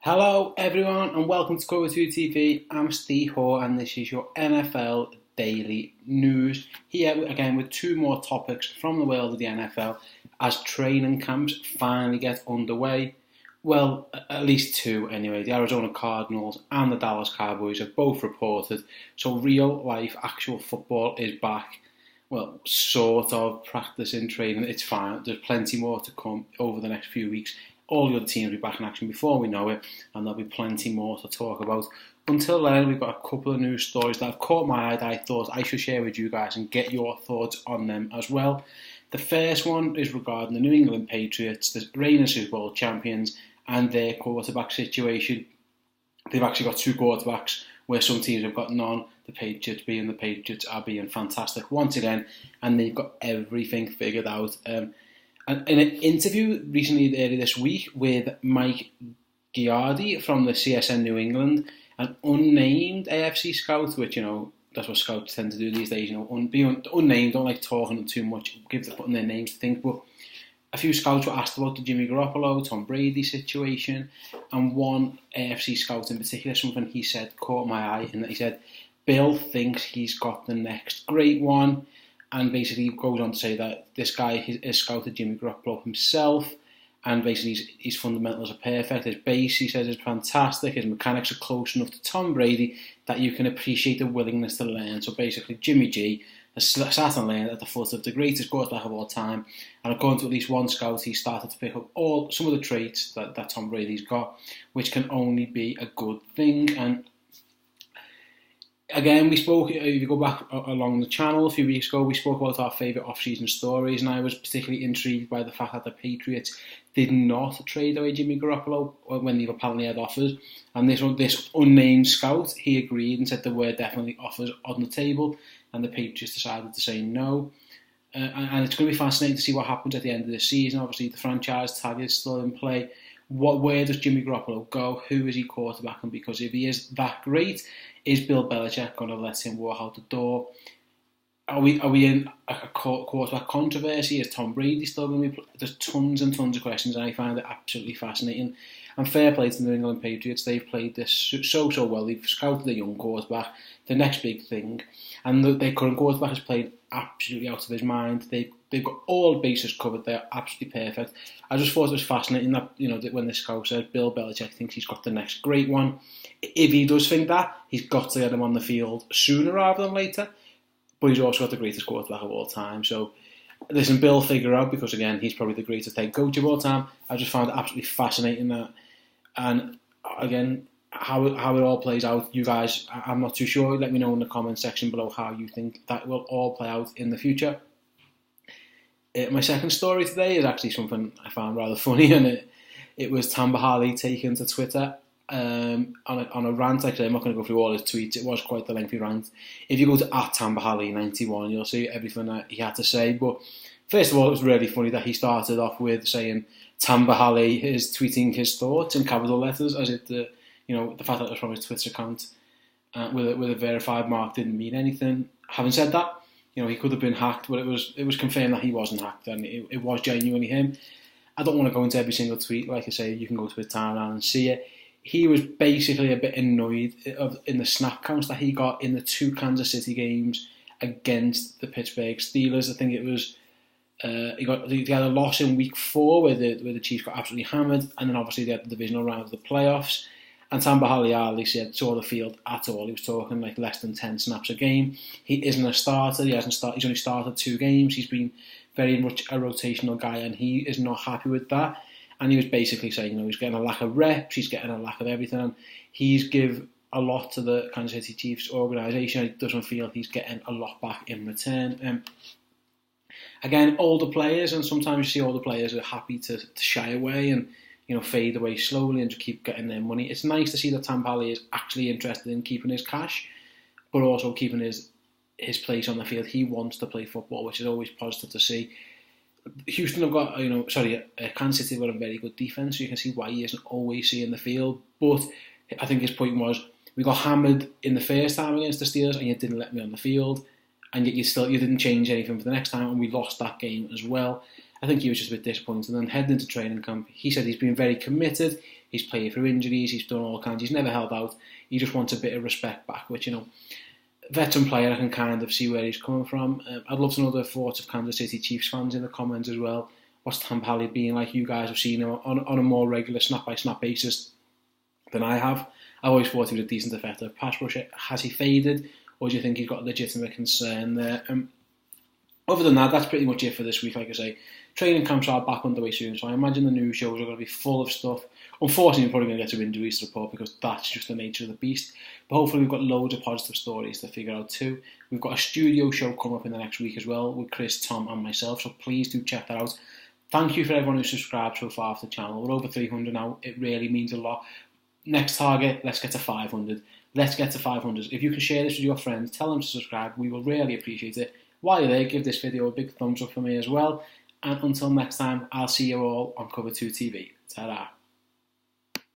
Hello everyone and welcome to Cover 2 TV. I'm Steve Hoare and this is your NFL Daily News. Here again with two more topics from the world of the NFL as training camps finally get underway. Well, at least two anyway. The Arizona Cardinals and the Dallas Cowboys have both reported. So real life actual football is back. Well, sort of practicing, training. It's fine. There's plenty more to come over the next few weeks. All the other teams will be back in action before we know it, and there'll be plenty more to talk about. Until then, we've got a couple of news stories that have caught my eye that I thought I should share with you guys and get your thoughts on them as well. The first one is regarding the New England Patriots, the reigning Super Bowl champions, and their quarterback situation. They've actually got two quarterbacks where some teams have got none. The Patriots are being fantastic once again, and they've got everything figured out. And in an interview recently earlier this week with Mike Giardi from the CSN New England, an unnamed AFC scout, which, that's what scouts tend to do these days, being unnamed, don't like talking too much, give them putting their names to think, but a few scouts were asked about the Jimmy Garoppolo, Tom Brady situation, and one AFC scout in particular, something he said caught my eye, in that he said, Bill thinks he's got the next great one. And basically goes on to say that this guy has scouted Jimmy Garoppolo himself, and basically his fundamentals are perfect. His base, he says, is fantastic. His mechanics are close enough to Tom Brady that you can appreciate the willingness to learn. So basically, Jimmy G has sat and learned at the foot of the greatest quarterback of all time. And according to at least one scout, he started to pick up some of the traits that Tom Brady's got, which can only be a good thing. And again, we spoke, if you go back along the channel a few weeks ago, we spoke about our favourite off-season stories, and I was particularly intrigued by the fact that the Patriots did not trade away Jimmy Garoppolo when they apparently had offers. And this unnamed scout, he agreed and said there were definitely offers on the table, and the Patriots decided to say no. And it's going to be fascinating to see what happens at the end of the season. Obviously, the franchise tag is still in play. Where does Jimmy Garoppolo go? Who is he quarterbacking? Because if he is that great, is Bill Belichick going to let him walk out the door? Are we in a quarterback controversy? Is Tom Brady still going to be? There's tons and tons of questions, and I find it absolutely fascinating. And fair play to the New England Patriots. They've played this so well. They've scouted a young quarterback, the next big thing, and their current quarterback has played absolutely out of his mind. They've got all bases covered. They're absolutely perfect. I just thought it was fascinating that, that when the scout said Bill Belichick thinks he's got the next great one. If he does think that, he's got to get him on the field sooner rather than later. But he's also got the greatest quarterback of all time. So, listen, Bill, figure out, because again, he's probably the greatest head coach of all time. I just found it absolutely fascinating that. And again, how it all plays out, you guys, I'm not too sure. Let me know in the comment section below how you think that will all play out in the future. My second story today is actually something I found rather funny, and it was Tamba Hali taken to Twitter on a rant. Actually, I'm not going to go through all his tweets. It was quite a lengthy rant. If you go to @TambaHali91, you'll see everything that he had to say. But first of all, it was really funny that he started off with saying Tamba Hali is tweeting his thoughts in capital letters, as if the fact that it was from his Twitter account with a verified mark didn't mean anything. Having said that, he could have been hacked, but it was confirmed that he wasn't hacked, and it was genuinely him. I don't want to go into every single tweet. Like I say, you can go to his timeline and see it. He was basically a bit annoyed in the snap counts that he got in the two Kansas City games against the Pittsburgh Steelers. I think it was he had a loss in week 4 where the Chiefs got absolutely hammered, and then obviously they had the divisional round of the playoffs. And Tamba Hali saw the field at all. He was talking like less than 10 snaps a game. He isn't a starter. He's only started 2 games. He's been very much a rotational guy, and he is not happy with that. And he was basically saying, he's getting a lack of reps, he's getting a lack of everything. And he's give a lot to the Kansas City Chiefs organisation. He doesn't feel he's getting a lot back in return. Again, older players, and sometimes you see older players are happy to shy away and fade away slowly and just keep getting their money. It's nice to see that Tamba Hali is actually interested in keeping his cash, but also keeping his place on the field. He wants to play football, which is always positive to see. Houston have got, Kansas City have got a very good defence, so you can see why he isn't always seeing the field. But I think his point was, we got hammered in the first time against the Steelers, and you didn't let me on the field, and yet you didn't change anything for the next time, and we lost that game as well. I think he was just a bit disappointed. And then heading into training camp, he said he's been very committed. He's played through injuries. He's done all kinds. He's never held out. He just wants a bit of respect back, which, veteran player, I can kind of see where he's coming from. I'd love to know the thoughts of Kansas City Chiefs fans in the comments as well. What's Tam Pally been like? You guys have seen him on a more regular snap-by-snap basis than I have. I always thought he was a decent effective pass rusher. Has he faded, or do you think he's got a legitimate concern there? Other than that, that's pretty much it for this week. Like I say, training camps are back underway soon, so I imagine the news shows are going to be full of stuff. Unfortunately, we're probably going to get some injuries to report because that's just the nature of the beast. But hopefully we've got loads of positive stories to figure out too. We've got a studio show coming up in the next week as well with Chris, Tom and myself, so please do check that out. Thank you for everyone who's subscribed so far to the channel. We're over 300 now. It really means a lot. Next target, let's get to 500. Let's get to 500. If you can share this with your friends, tell them to subscribe. We will really appreciate it. While you're there, give this video a big thumbs up for me as well. And until next time, I'll see you all on Cover 2 TV. Ta-da.